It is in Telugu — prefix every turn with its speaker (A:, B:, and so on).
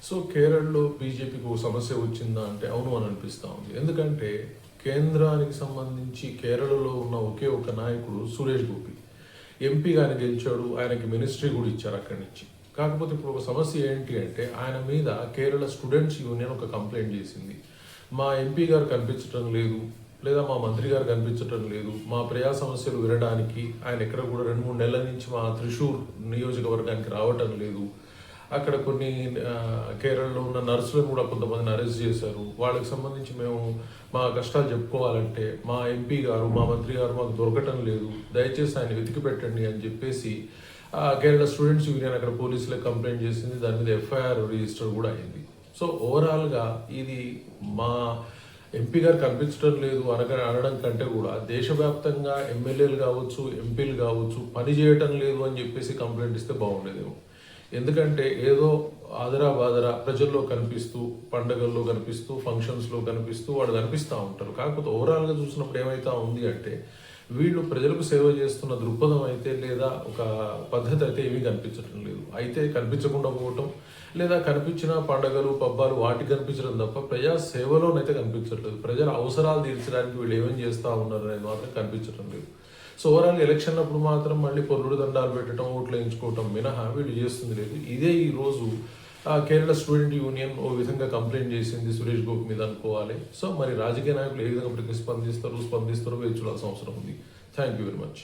A: సో కేరళలో బీజేపీకి ఒక సమస్య వచ్చిందా అంటే అవును అని అనిపిస్తూ ఉంది. ఎందుకంటే కేంద్రానికి సంబంధించి కేరళలో ఉన్న ఒకే ఒక నాయకుడు సురేష్ గోపి. ఎంపీగా ఆయన గెలిచాడు. ఆయనకి మినిస్ట్రీ కూడా ఇచ్చారు అక్కడి నుంచి. కాకపోతే ఇప్పుడు ఒక సమస్య ఏంటి అంటే ఆయన మీద కేరళ స్టూడెంట్స్ యూనియన్ ఒక కంప్లైంట్ చేసింది. మా ఎంపీ గారు కనిపించడం లేదు, లేదా మా మంత్రి గారు కనిపించడం లేదు, మా ప్రజా సమస్యలు వినడానికి ఆయన ఎక్కడ కూడా 2-3 నెలల నుంచి మా త్రిశూర్ నియోజకవర్గానికి రావటం లేదు. అక్కడ కొన్ని కేరళలో ఉన్న నర్సులను కూడా కొంతమందిని అరెస్ట్ చేశారు. వాళ్ళకి సంబంధించి మేము మా కష్టాలు చెప్పుకోవాలంటే మా ఎంపీ గారు మా మంత్రి గారు మాకు దొరకటం లేదు, దయచేసి ఆయన వెతికి పెట్టండి అని చెప్పేసి కేరళ స్టూడెంట్స్ యూనియన్ అక్కడ పోలీసులకు కంప్లైంట్ చేసింది. దాని మీద ఎఫ్ఐఆర్ రిజిస్టర్ కూడా అయింది. సో ఓవరాల్గా ఇది మా ఎంపీ గారు కనిపించడం లేదు అనడం కంటే కూడా దేశవ్యాప్తంగా ఎమ్మెల్యేలు కావచ్చు, ఎంపీలు కావచ్చు పని చేయటం లేదు అని చెప్పేసి కంప్లైంట్ ఇస్తే బాగుండేదేమో. ఎందుకంటే ఏదో ఆదరా బాదరా ప్రజల్లో కనిపిస్తూ, పండగల్లో కనిపిస్తూ, ఫంక్షన్స్లో కనిపిస్తూ వాళ్ళు కనిపిస్తూ ఉంటారు. కాకపోతే ఓవరాల్గా చూసినప్పుడు ఏమైతా ఉంది అంటే వీళ్ళు ప్రజలకు సేవ చేస్తున్న దృక్పథం అయితే లేదా ఒక పద్ధతి అయితే ఏమీ కనిపించడం లేదు. అయితే కనిపించకుండా పోవటం, లేదా కనిపించిన పండగలు పబ్బాలు వాటికి కనిపించడం తప్ప ప్రజా సేవలోనైతే కనిపించట్లేదు. ప్రజల అవసరాలు తీర్చడానికి వీళ్ళు ఏమేం చేస్తూ ఉన్నారు అనేది మాత్రం కనిపించడం లేదు. సో ఓవరాల్ ఎలక్షన్లప్పుడు మాత్రం మళ్ళీ పొర్రుడు దండాలు పెట్టడం, ఓట్లు వేయించుకోవటం మినహా వీళ్ళు చేస్తుంది లేదు. ఇదే ఈరోజు కేరళ స్టూడెంట్ యూనియన్ ఓ విధంగా కంప్లైంట్ చేసింది సురేష్ గోపి మీద అనుకోవాలి. సో మరి రాజకీయ నాయకులు ఏ విధంగా స్పందిస్తారో వేచి చూడాల్సిన అవసరం ఉంది. Thank you very much.